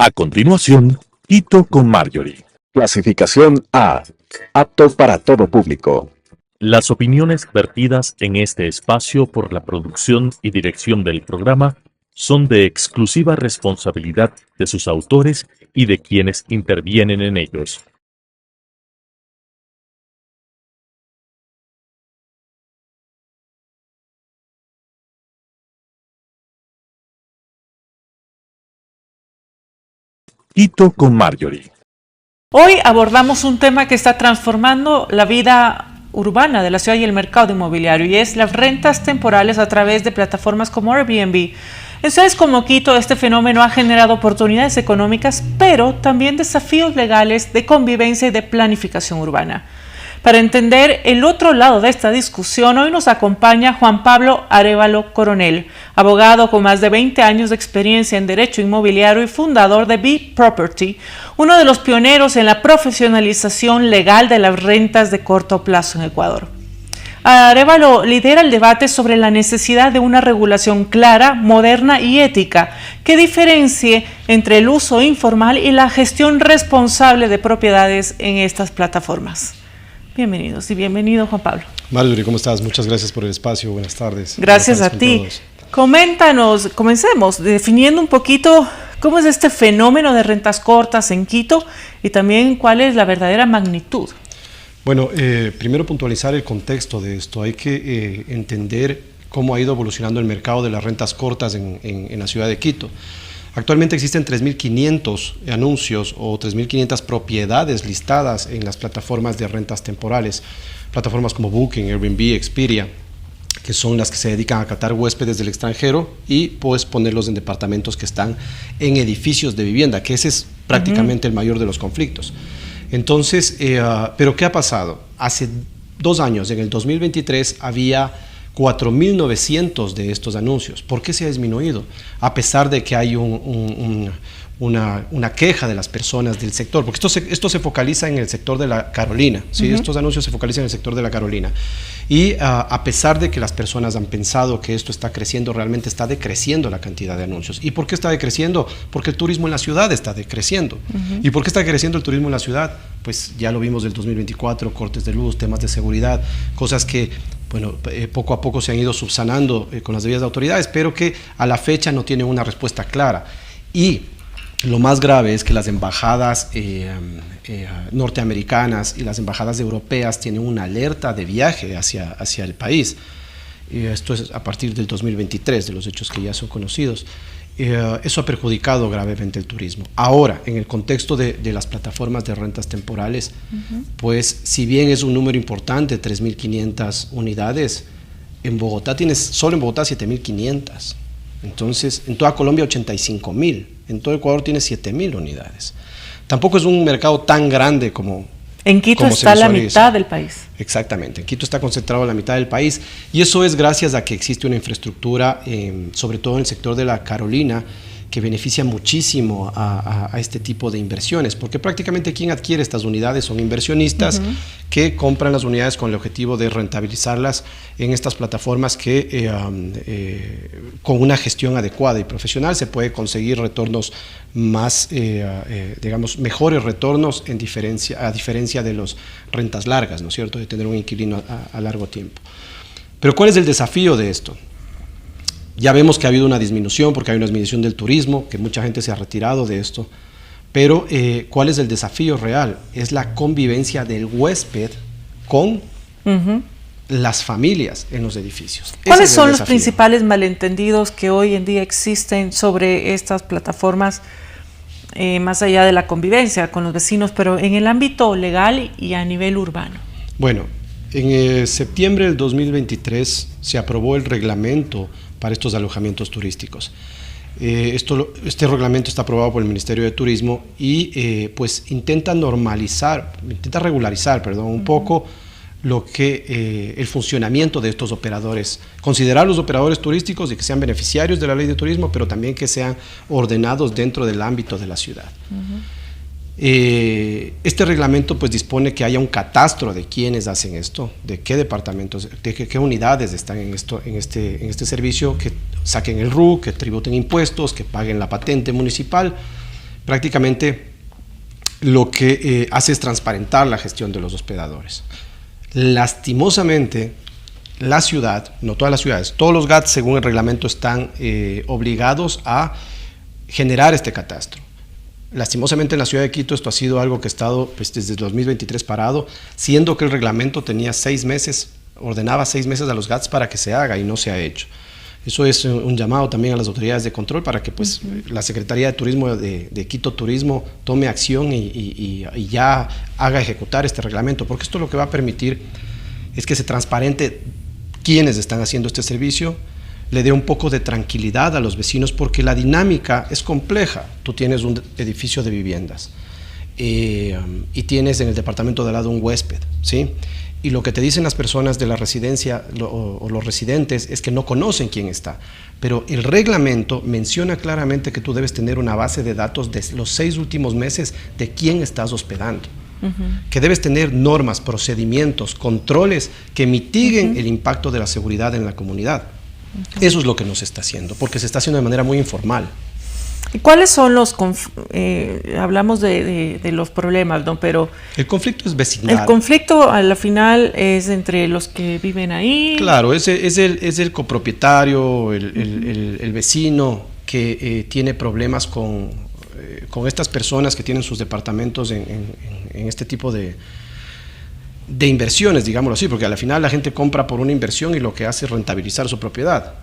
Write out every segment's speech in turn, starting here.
A continuación, Quito con Marjorie. Clasificación A. Apto para todo público. Las opiniones vertidas en este espacio por la producción y dirección del programa son de exclusiva responsabilidad de sus autores y de quienes intervienen en ellos. Quito con Marjorie. Hoy abordamos un tema que está transformando la vida urbana de la ciudad y el mercado inmobiliario, y es las rentas temporales a través de plataformas como Airbnb. En ciudades como Quito, este fenómeno ha generado oportunidades económicas, pero también desafíos legales de convivencia y de planificación urbana. Para entender el otro lado de esta discusión, hoy nos acompaña Juan Pablo Arévalo Coronel, abogado con más de 20 años de experiencia en derecho inmobiliario y fundador de Be Property, uno de los pioneros en la profesionalización legal de las rentas de corto plazo en Ecuador. Arévalo lidera el debate sobre la necesidad de una regulación clara, moderna y ética que diferencie entre el uso informal y la gestión responsable de propiedades en estas plataformas. Bienvenidos y bienvenido, Juan Pablo. Marjorie, ¿cómo estás? Muchas gracias por el espacio. Buenas tardes. Gracias a ti. Coméntanos, comencemos definiendo un poquito cómo es este fenómeno de rentas cortas en Quito y también cuál es la verdadera magnitud. Bueno, primero puntualizar el contexto de esto. Hay que entender cómo ha ido evolucionando el mercado de las rentas cortas en la ciudad de Quito. Actualmente existen 3.500 anuncios o 3.500 propiedades listadas en las plataformas de rentas temporales, plataformas como Booking, Airbnb, Expedia, que son las que se dedican a captar huéspedes del extranjero y pues ponerlos en departamentos que están en edificios de vivienda, que ese es prácticamente el mayor de los conflictos. Entonces, ¿pero qué ha pasado? Hace 2 años, en el 2023, había 4.900 de estos anuncios. ¿Por qué se ha disminuido? A pesar de que hay una queja de las personas del sector, porque esto se focaliza en el sector de la Carolina, ¿sí? Estos anuncios se focalizan en el sector de la Carolina. Y a pesar de que las personas han pensado que esto está creciendo, realmente está decreciendo la cantidad de anuncios. ¿Y por qué está decreciendo? Porque el turismo en la ciudad está decreciendo. ¿Y por qué está creciendo el turismo en la ciudad? Pues ya lo vimos del 2024, cortes de luz, temas de seguridad, cosas que bueno, poco a poco se han ido subsanando con las debidas autoridades, pero que a la fecha no tienen una respuesta clara. Y lo más grave es que las embajadas norteamericanas y las embajadas europeas tienen una alerta de viaje hacia el país. Esto es a partir del 2023, de los hechos que ya son conocidos. Eso ha perjudicado gravemente el turismo. Ahora, en el contexto de las plataformas de rentas temporales, pues si bien es un número importante, 3.500 unidades, en Bogotá solo en Bogotá 7.500. Entonces, en toda Colombia 85.000, en todo Ecuador tiene 7.000 unidades. Tampoco es un mercado tan grande como en Quito está la mitad del país. Exactamente, en Quito está concentrado la mitad del país y eso es gracias a que existe una infraestructura, sobre todo en el sector de la Carolina, que beneficia muchísimo a este tipo de inversiones, porque prácticamente quien adquiere estas unidades son inversionistas que compran las unidades con el objetivo de rentabilizarlas en estas plataformas que con una gestión adecuada y profesional se puede conseguir retornos más, digamos, mejores retornos a diferencia de las rentas largas, ¿no es cierto?, de tener un inquilino a largo tiempo. Pero ¿cuál es el desafío de esto? Ya vemos que ha habido una disminución porque hay una disminución del turismo, que mucha gente se ha retirado de esto, pero ¿cuál es el desafío real? Es la convivencia del huésped con las familias en los edificios. ¿Cuáles son los principales malentendidos que hoy en día existen sobre estas plataformas, más allá de la convivencia con los vecinos, pero en el ámbito legal y a nivel urbano? Bueno, en septiembre del 2023 se aprobó el reglamento para estos alojamientos turísticos. Este reglamento está aprobado por el Ministerio de Turismo y pues intenta regularizar, un poco lo que el funcionamiento de estos operadores, considerar los operadores turísticos y que sean beneficiarios de la ley de turismo, pero también que sean ordenados dentro del ámbito de la ciudad. Este reglamento pues dispone que haya un catastro de quiénes hacen esto, de qué departamentos, de qué unidades están en este servicio, que saquen el RU, que tributen impuestos, que paguen la patente municipal, prácticamente lo que hace es transparentar la gestión de los hospedadores. Lastimosamente, la ciudad, no todas las ciudades, todos los GATS según el reglamento están obligados a generar este catastro. Lastimosamente en la ciudad de Quito esto ha sido algo que ha estado pues, desde el 2023 parado, siendo que el reglamento tenía 6 meses, ordenaba 6 meses a los GATS para que se haga y no se ha hecho. Eso es un llamado también a las autoridades de control para que pues, la Secretaría de Turismo de Quito Turismo tome acción y ya haga ejecutar este reglamento, porque esto lo que va a permitir es que se transparente quiénes están haciendo este servicio, le dé un poco de tranquilidad a los vecinos, porque la dinámica es compleja. Tú tienes un edificio de viviendas y tienes en el departamento de al lado un huésped, ¿sí? Y lo que te dicen las personas de la residencia o los residentes es que no conocen quién está, pero el reglamento menciona claramente que tú debes tener una base de datos de los 6 últimos meses de quién estás hospedando. Que debes tener normas, procedimientos, controles que mitiguen el impacto de la seguridad en la comunidad. Eso es lo que no se está haciendo, porque se está haciendo de manera muy informal. ¿Y cuáles son los hablamos de los problemas, ¿no? Pero el conflicto es vecinal. El conflicto a la final es entre los que viven ahí. Claro, es el copropietario, el vecino que tiene problemas con estas personas que tienen sus departamentos en este tipo de inversiones, digámoslo así, porque a la final la gente compra por una inversión y lo que hace es rentabilizar su propiedad.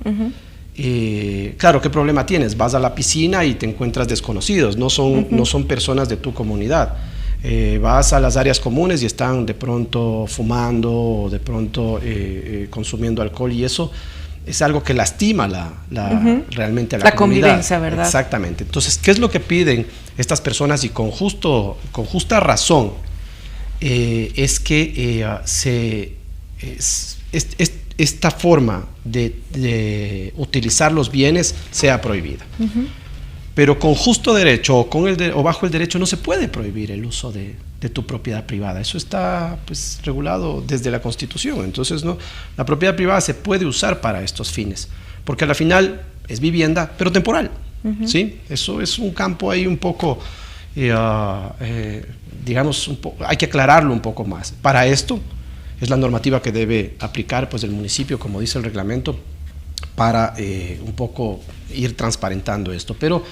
Claro, ¿qué problema tienes? Vas a la piscina y te encuentras desconocidos, no son personas de tu comunidad. Vas a las áreas comunes y están de pronto fumando o de pronto consumiendo alcohol, y eso es algo que lastima realmente a la comunidad. Convivencia, ¿verdad? Exactamente. Entonces, ¿qué es lo que piden estas personas? Y con justa razón, es que esta forma de utilizar los bienes sea prohibida. Pero con justo derecho o bajo el derecho no se puede prohibir el uso de tu propiedad privada. Eso está pues, regulado desde la Constitución. Entonces, ¿no? La propiedad privada se puede usar para estos fines, porque al final es vivienda, pero temporal. ¿Sí? Eso es un campo ahí un poco, digamos, hay que aclararlo un poco más. Para esto es la normativa que debe aplicar pues, el municipio, como dice el reglamento, para un poco ir transparentando esto. Pero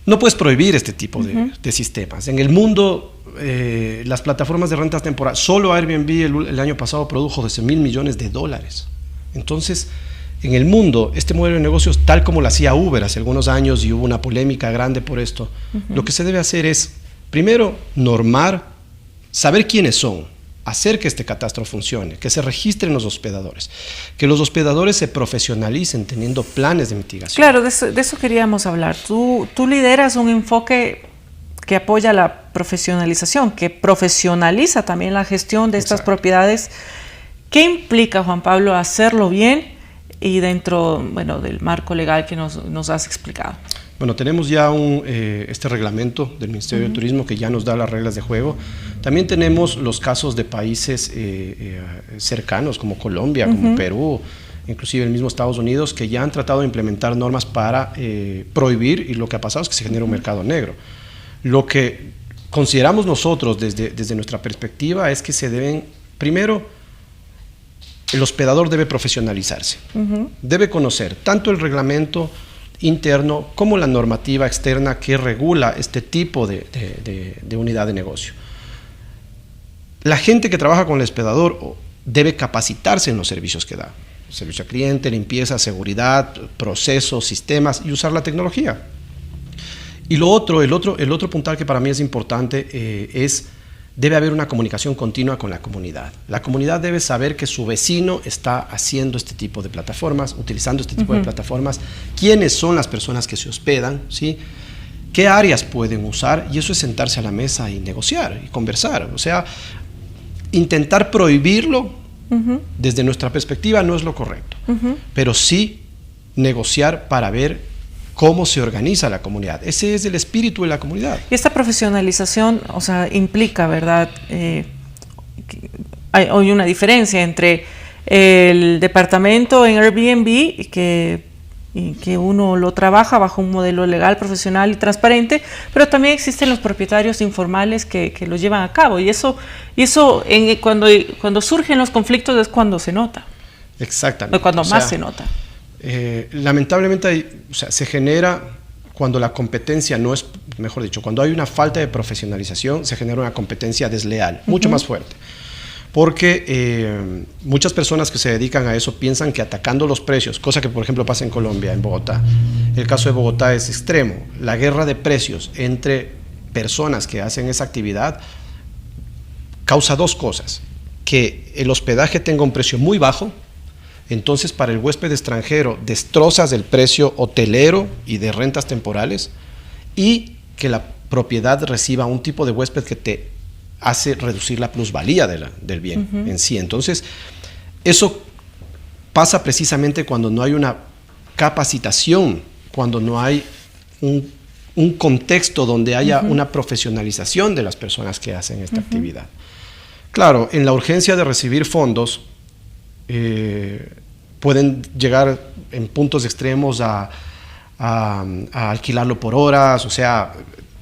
no puedes prohibir este tipo de sistemas. En el mundo, las plataformas de rentas temporales, solo Airbnb el año pasado produjo $12,000 millones. Entonces, en el mundo, este modelo de negocios, tal como lo hacía Uber hace algunos años y hubo una polémica grande por esto, lo que se debe hacer es, primero, normar, saber quiénes son, hacer que este catastro funcione, que se registren los hospedadores, que los hospedadores se profesionalicen teniendo planes de mitigación. Claro, de eso queríamos hablar. Tú lideras un enfoque que apoya la profesionalización, que profesionaliza también la gestión de estas propiedades. ¿Qué implica, Juan Pablo, hacerlo bien y dentro del marco legal que nos has explicado? Bueno, tenemos ya este reglamento del Ministerio de Turismo que ya nos da las reglas de juego. También tenemos los casos de países cercanos como Colombia, como Perú, inclusive el mismo Estados Unidos, que ya han tratado de implementar normas para prohibir, y lo que ha pasado es que se genera un mercado negro. Lo que consideramos nosotros desde nuestra perspectiva es que se deben, primero, el hospedador debe profesionalizarse, debe conocer tanto el reglamento interno como la normativa externa que regula este tipo de unidad de negocio. La gente que trabaja con el hospedador debe capacitarse en los servicios que da. Servicio al cliente, limpieza, seguridad, procesos, sistemas y usar la tecnología. Y el otro puntal que para mí es importante debe haber una comunicación continua con la comunidad. La comunidad debe saber que su vecino está haciendo este tipo de plataformas, utilizando este tipo de plataformas, quiénes son las personas que se hospedan, ¿sí? Qué áreas pueden usar, y eso es sentarse a la mesa y negociar y conversar. O sea, intentar prohibirlo desde nuestra perspectiva no es lo correcto, pero sí negociar para ver cómo se organiza la comunidad. Ese es el espíritu de la comunidad. Y esta profesionalización, implica, ¿verdad? Hay una diferencia entre el departamento en Airbnb, que y que uno lo trabaja bajo un modelo legal, profesional y transparente, pero también existen los propietarios informales que lo llevan a cabo, y eso cuando surgen los conflictos es cuando se nota. Exactamente. Cuando más se nota. Lamentablemente se genera cuando la competencia no es, mejor dicho, cuando hay una falta de profesionalización, se genera una competencia desleal, mucho más fuerte. Porque muchas personas que se dedican a eso piensan que atacando los precios, cosa que por ejemplo pasa en Colombia, en Bogotá, el caso de Bogotá es extremo, la guerra de precios entre personas que hacen esa actividad causa dos cosas: que el hospedaje tenga un precio muy bajo, entonces para el huésped extranjero destrozas el precio hotelero y de rentas temporales, y que la propiedad reciba un tipo de huésped que te hace reducir la plusvalía del bien en sí. Entonces, eso pasa precisamente cuando no hay una capacitación, cuando no hay un contexto donde haya una profesionalización de las personas que hacen esta actividad. Claro, en la urgencia de recibir fondos, pueden llegar en puntos extremos a alquilarlo por horas, o sea,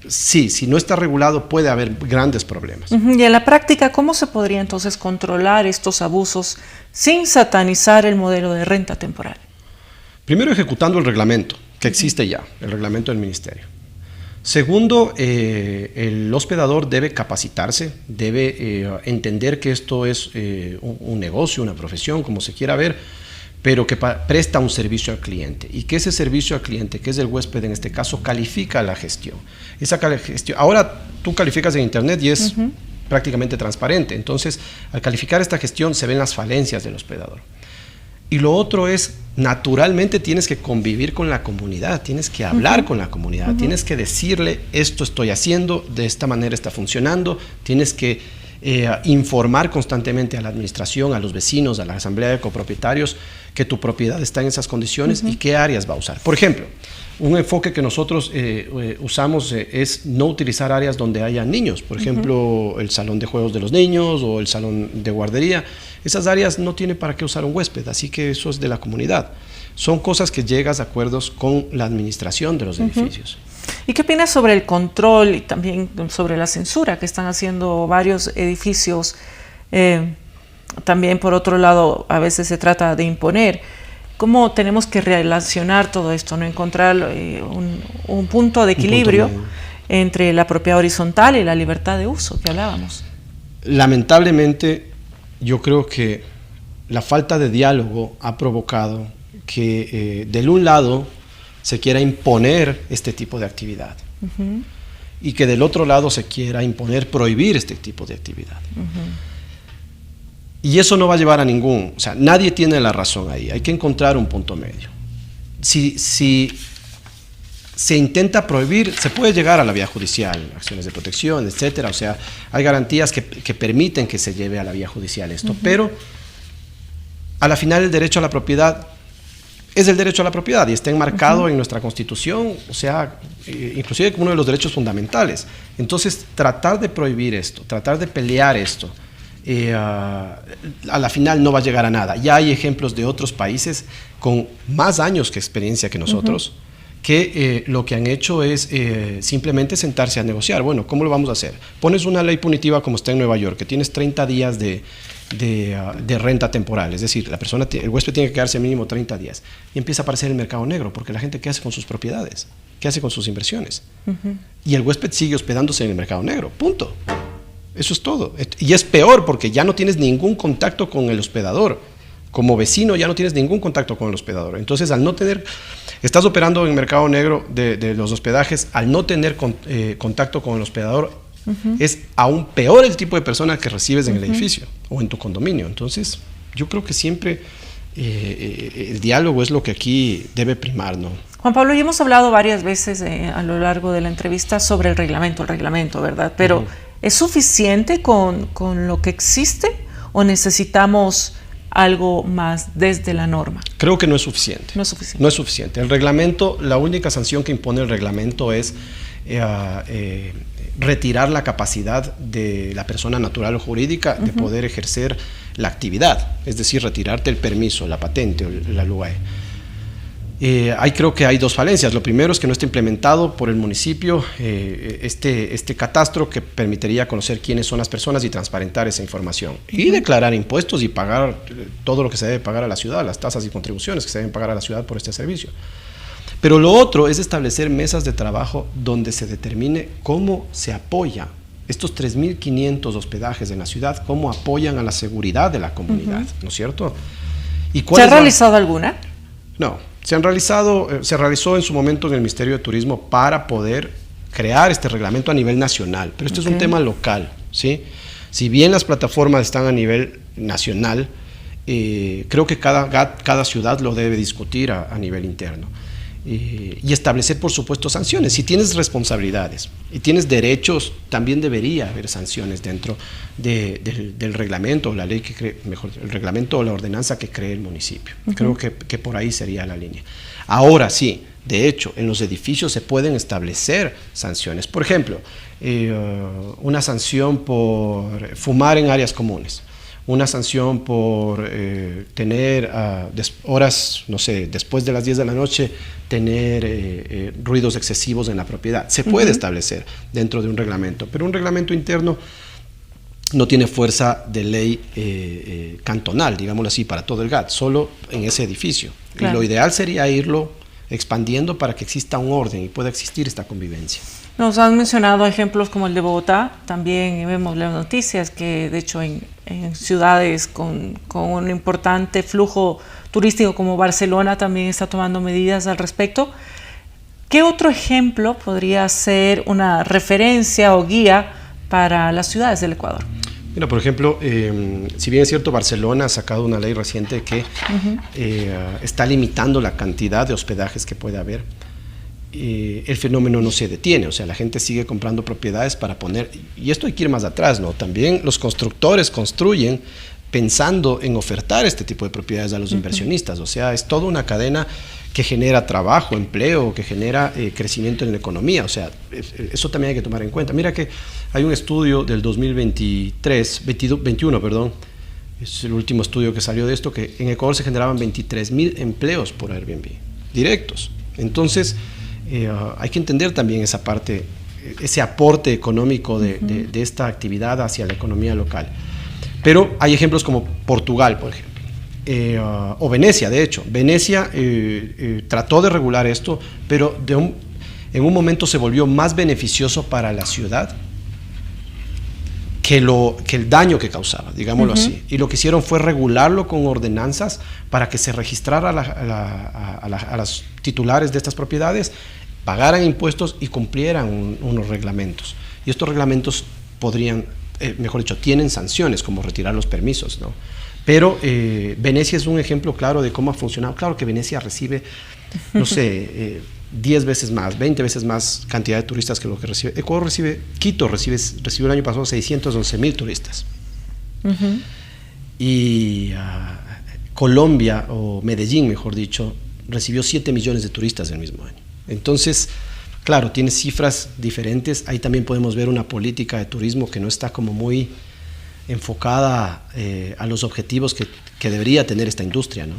sí, si no está regulado puede haber grandes problemas. Y en la práctica, ¿cómo se podría entonces controlar estos abusos sin satanizar el modelo de renta temporal? Primero, ejecutando el reglamento, que existe ya, el reglamento del ministerio. Segundo, el hospedador debe capacitarse, debe entender que esto es un negocio, una profesión, como se quiera ver, pero que presta un servicio al cliente, y que ese servicio al cliente, que es el huésped en este caso, califica la gestión. Ahora tú calificas en internet y es prácticamente transparente, entonces al calificar esta gestión se ven las falencias del hospedador. Y lo otro es, naturalmente tienes que convivir con la comunidad, tienes que hablar con la comunidad, tienes que decirle: esto estoy haciendo, de esta manera está funcionando, tienes que informar constantemente a la administración, a los vecinos, a la asamblea de copropietarios, que tu propiedad está en esas condiciones y qué áreas va a usar. Por ejemplo, un enfoque que nosotros usamos es no utilizar áreas donde haya niños, por ejemplo, el salón de juegos de los niños o el salón de guardería. Esas áreas no tiene para qué usar un huésped, así que eso es de la comunidad. Son cosas que llegas a acuerdos con la administración de los edificios. ¿Y qué opinas sobre el control y también sobre la censura que están haciendo varios edificios? También, por otro lado, a veces se trata de imponer. ¿Cómo tenemos que relacionar todo esto, no encontrar un punto de equilibrio entre la propiedad horizontal y la libertad de uso que hablábamos? Lamentablemente, yo creo que la falta de diálogo ha provocado que del un lado se quiera imponer este tipo de actividad y que del otro lado se quiera prohibir este tipo de actividad. Y eso no va a llevar a o sea, nadie tiene la razón ahí, hay que encontrar un punto medio. Si se intenta prohibir, se puede llegar a la vía judicial, acciones de protección, etcétera, o sea, hay garantías que permiten que se lleve a la vía judicial esto, pero a la final el derecho a la propiedad es el derecho a la propiedad y está enmarcado en nuestra Constitución, o sea, inclusive como uno de los derechos fundamentales. Entonces, tratar de prohibir esto, tratar de pelear esto, a la final no va a llegar a nada. Ya hay ejemplos de otros países con más años que experiencia que nosotros, que lo que han hecho es simplemente sentarse a negociar. Bueno, ¿cómo lo vamos a hacer? Pones una ley punitiva como está en Nueva York, que tienes 30 días de renta temporal, es decir, el huésped tiene que quedarse mínimo 30 días, y empieza a aparecer el mercado negro, porque la gente, ¿qué hace con sus propiedades? ¿Qué hace con sus inversiones? Y el huésped sigue hospedándose en el mercado negro, punto. Eso es todo. Y es peor porque ya no tienes ningún contacto con el hospedador. Como vecino ya no tienes ningún contacto con el hospedador. Entonces, estás operando en el mercado negro de los hospedajes, al no tener contacto con el hospedador, es aún peor el tipo de persona que recibes en el edificio o en tu condominio. Entonces, yo creo que siempre el diálogo es lo que aquí debe primar, ¿no? Juan Pablo, ya hemos hablado varias veces a lo largo de la entrevista sobre el reglamento, ¿verdad? Pero ¿es suficiente con lo que existe o necesitamos algo más desde la norma? Creo que no es suficiente. No es suficiente. No es suficiente. El reglamento, la única sanción que impone el reglamento es retirar la capacidad de la persona natural o jurídica de poder ejercer la actividad, es decir, retirarte el permiso, la patente o la LUAE. Ahí creo que hay dos falencias. Lo primero es que no está implementado por el municipio este catastro que permitiría conocer quiénes son las personas y transparentar esa información. Y declarar impuestos y pagar todo lo que se debe pagar a la ciudad, las tasas y contribuciones que se deben pagar a la ciudad por este servicio. Pero lo otro es establecer mesas de trabajo donde se determine cómo se apoya estos 3.500 hospedajes en la ciudad, cómo apoyan a la seguridad de la comunidad, ¿no es cierto? ¿Y ¿Se ha realizado alguna? No. Se realizó en su momento en el Ministerio de Turismo para poder crear este reglamento a nivel nacional, pero este es un tema local, ¿sí? Si bien las plataformas están a nivel nacional, creo que cada ciudad lo debe discutir a nivel interno. Y establecer, por supuesto, sanciones. Si tienes responsabilidades y tienes derechos, también debería haber sanciones dentro del reglamento, la ley que cree, mejor, el reglamento o la ordenanza que cree el municipio. Creo que por ahí sería la línea. Ahora sí, de hecho, en los edificios se pueden establecer sanciones. Por ejemplo, una sanción por fumar en áreas comunes. Una sanción por tener horas, no sé, después de las 10 de la noche, tener ruidos excesivos en la propiedad. Se puede establecer dentro de un reglamento, pero un reglamento interno no tiene fuerza de ley cantonal, digámoslo así, para todo el GAT, solo en ese edificio. Claro. Y lo ideal sería irlo expandiendo para que exista un orden y pueda existir esta convivencia. Nos han mencionado ejemplos como el de Bogotá, también vemos las noticias que de hecho en ciudades con un importante flujo turístico como Barcelona también está tomando medidas al respecto. ¿Qué otro ejemplo podría ser una referencia o guía para las ciudades del Ecuador? Mira, por ejemplo, si bien es cierto, Barcelona ha sacado una ley reciente que está limitando la cantidad de hospedajes que puede haber, el fenómeno no se detiene, o sea, la gente sigue comprando propiedades para poner, y esto hay que ir más atrás, ¿no? También los constructores construyen pensando en ofertar este tipo de propiedades a los inversionistas, o sea, es toda una cadena que genera trabajo, empleo, que genera crecimiento en la economía, o sea, eso también hay que tomar en cuenta. Mira que hay un estudio del 2021, perdón, es el último estudio que salió de esto, que en Ecuador se generaban 23.000 empleos por Airbnb, directos. Entonces, hay que entender también esa parte, ese aporte económico de esta actividad hacia la economía local. Pero hay ejemplos como Portugal, por ejemplo, o Venecia, de hecho. Venecia trató de regular esto, pero en un momento se volvió más beneficioso para la ciudad que el daño que causaba, digámoslo así. Y lo que hicieron fue regularlo con ordenanzas para que se registrara a los titulares de estas propiedades, pagaran impuestos y cumplieran unos reglamentos. Y estos reglamentos podrían, mejor dicho, tienen sanciones como retirar los permisos, ¿no? Pero Venecia es un ejemplo claro de cómo ha funcionado. Claro que Venecia recibe, no sé, 10 veces más, 20 veces más cantidad de turistas que lo que recibe. Ecuador Quito recibió el año pasado 611.000 turistas. Y Colombia, o Medellín, mejor dicho, recibió 7 millones de turistas el mismo año. Entonces, claro, tiene cifras diferentes. Ahí también podemos ver una política de turismo que no está como muy enfocada a los objetivos que debería tener esta industria, ¿no?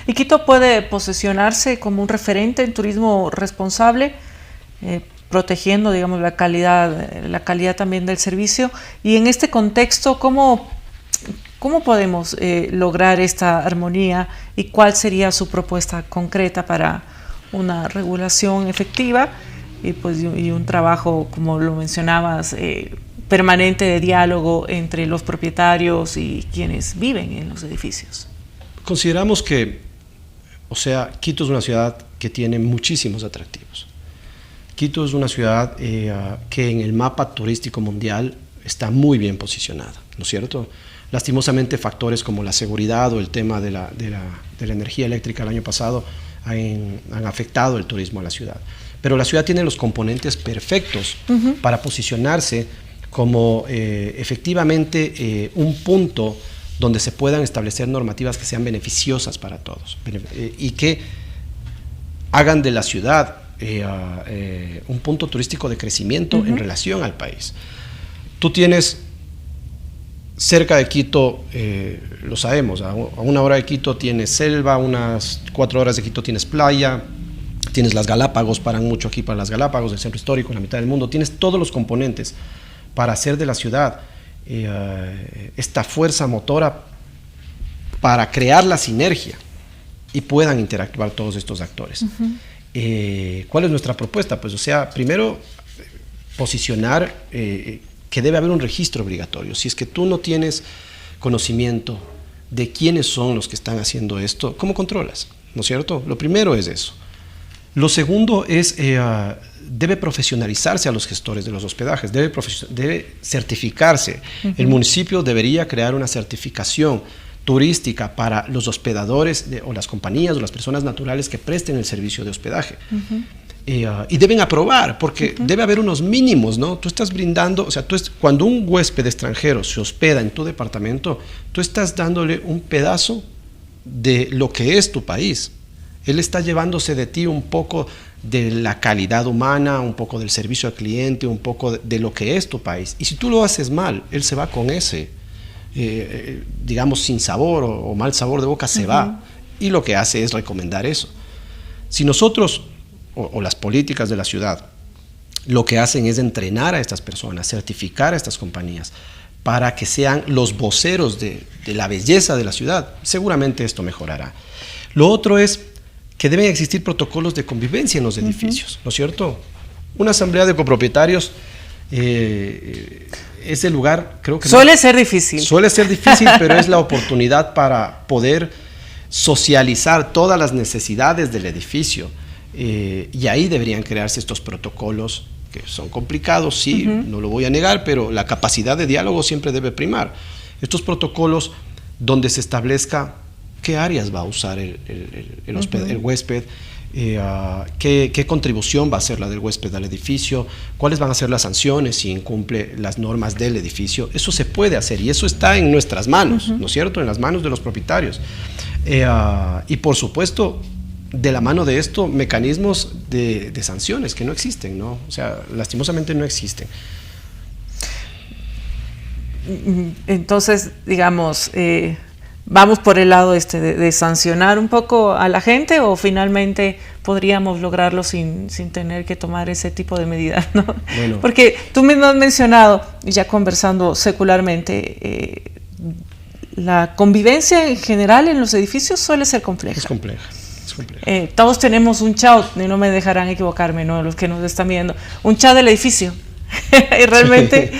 ¿Y Quito puede posicionarse como un referente en turismo responsable, protegiendo, digamos, la calidad también del servicio? Y en este contexto, ¿cómo podemos lograr esta armonía y cuál sería su propuesta concreta para una regulación efectiva y un trabajo, como lo mencionabas, permanente de diálogo entre los propietarios y quienes viven en los edificios? Consideramos que, o sea, Quito es una ciudad que tiene muchísimos atractivos. Quito es una ciudad que en el mapa turístico mundial está muy bien posicionada, ¿no es cierto? Lastimosamente, factores como la seguridad o el tema de la energía eléctrica el año pasado han afectado el turismo a la ciudad. Pero la ciudad tiene los componentes perfectos para posicionarse como efectivamente un punto donde se puedan establecer normativas que sean beneficiosas para todos y que hagan de la ciudad un punto turístico de crecimiento en relación al país. Tú tienes cerca de Quito, lo sabemos, a una hora de Quito tienes selva, unas 4 horas de Quito tienes playa, tienes las Galápagos, paran mucho aquí para las Galápagos, el centro histórico, en la mitad del mundo, tienes todos los componentes para hacer de la ciudad esta fuerza motora para crear la sinergia y puedan interactuar todos estos actores. ¿Cuál es nuestra propuesta? Pues, o sea, primero, posicionar que debe haber un registro obligatorio. Si es que tú no tienes conocimiento de quiénes son los que están haciendo esto, ¿cómo controlas? ¿No es cierto? Lo primero es eso. Lo segundo es, debe profesionalizarse a los gestores de los hospedajes, debe certificarse. El municipio debería crear una certificación turística para los hospedadores o las compañías o las personas naturales que presten el servicio de hospedaje. Y deben aprobar, porque debe haber unos mínimos, ¿no? Tú estás brindando, o sea, cuando un huésped extranjero se hospeda en tu departamento, tú estás dándole un pedazo de lo que es tu país. Él está llevándose de ti un poco de la calidad humana, un poco del servicio al cliente, un poco de lo que es tu país. Y si tú lo haces mal, él se va con ese, digamos, sin sabor o mal sabor de boca, se va. Y lo que hace es recomendar eso. Si nosotros, o las políticas de la ciudad, lo que hacen es entrenar a estas personas, certificar a estas compañías, para que sean los voceros de la belleza de la ciudad, seguramente esto mejorará. Lo otro es que deben existir protocolos de convivencia en los edificios, ¿no es cierto? Una asamblea de copropietarios es el lugar, creo que... Suele ser difícil. Suele ser difícil, pero es la oportunidad para poder socializar todas las necesidades del edificio. Y ahí deberían crearse estos protocolos que son complicados, sí, no lo voy a negar, pero la capacidad de diálogo siempre debe primar. Estos protocolos donde se establezca qué áreas va a usar el huésped, qué contribución va a hacer la del huésped al edificio, cuáles van a ser las sanciones si incumple las normas del edificio. Eso se puede hacer y eso está en nuestras manos, ¿no es cierto? En las manos de los propietarios. Y por supuesto, de la mano de esto, mecanismos de sanciones que no existen, ¿no? O sea, lastimosamente no existen. Entonces, digamos, ¿vamos por el lado de sancionar un poco a la gente o finalmente podríamos lograrlo sin tener que tomar ese tipo de medidas, ¿no? Bueno. Porque tú mismo has mencionado, ya conversando secularmente, la convivencia en general en los edificios suele ser compleja. Es compleja. Todos tenemos un chat, y no me dejarán equivocarme, ¿no? Los que nos están viendo, un chat del edificio. Y realmente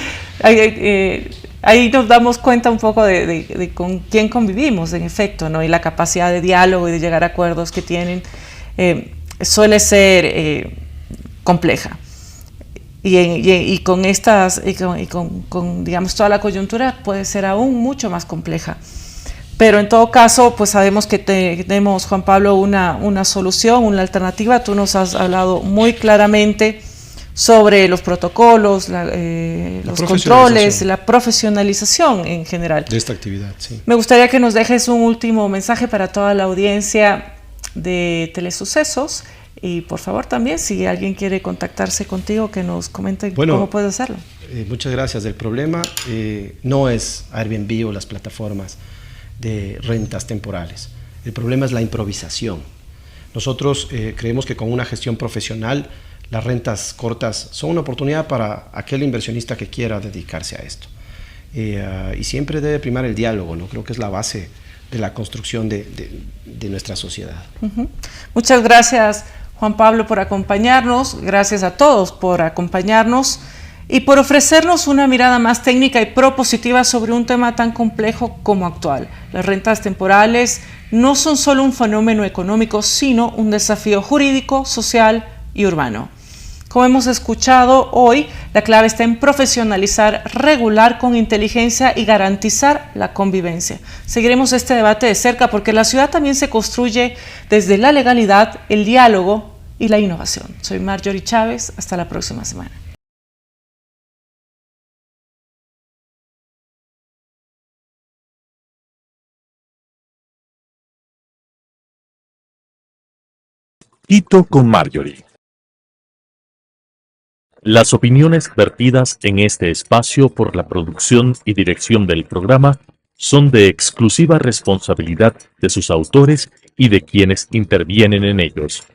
ahí nos damos cuenta un poco de con quién convivimos, en efecto, ¿no? Y la capacidad de diálogo y de llegar a acuerdos que tienen suele ser compleja. Y con estas, con digamos, toda la coyuntura puede ser aún mucho más compleja. Pero en todo caso, pues sabemos que tenemos, Juan Pablo, una solución, una alternativa. Tú nos has hablado muy claramente sobre los protocolos, los controles, la profesionalización en general. De esta actividad, sí. Me gustaría que nos dejes un último mensaje para toda la audiencia de Telesucesos. Y por favor también, si alguien quiere contactarse contigo, que nos comente cómo puede hacerlo. Muchas gracias. El problema no es Airbnb o las plataformas de rentas temporales. El problema es la improvisación. Nosotros creemos que con una gestión profesional las rentas cortas son una oportunidad para aquel inversionista que quiera dedicarse a esto. Y siempre debe primar el diálogo, ¿no? Creo que es la base de la construcción de nuestra sociedad. Muchas gracias, Juan Pablo, por acompañarnos. Gracias a todos por acompañarnos y por ofrecernos una mirada más técnica y propositiva sobre un tema tan complejo como actual. Las rentas temporales no son solo un fenómeno económico, sino un desafío jurídico, social y urbano. Como hemos escuchado hoy, la clave está en profesionalizar, regular con inteligencia y garantizar la convivencia. Seguiremos este debate de cerca porque la ciudad también se construye desde la legalidad, el diálogo y la innovación. Soy Marjorie Chávez, hasta la próxima semana. Quito con Marjorie. Las opiniones vertidas en este espacio por la producción y dirección del programa son de exclusiva responsabilidad de sus autores y de quienes intervienen en ellos.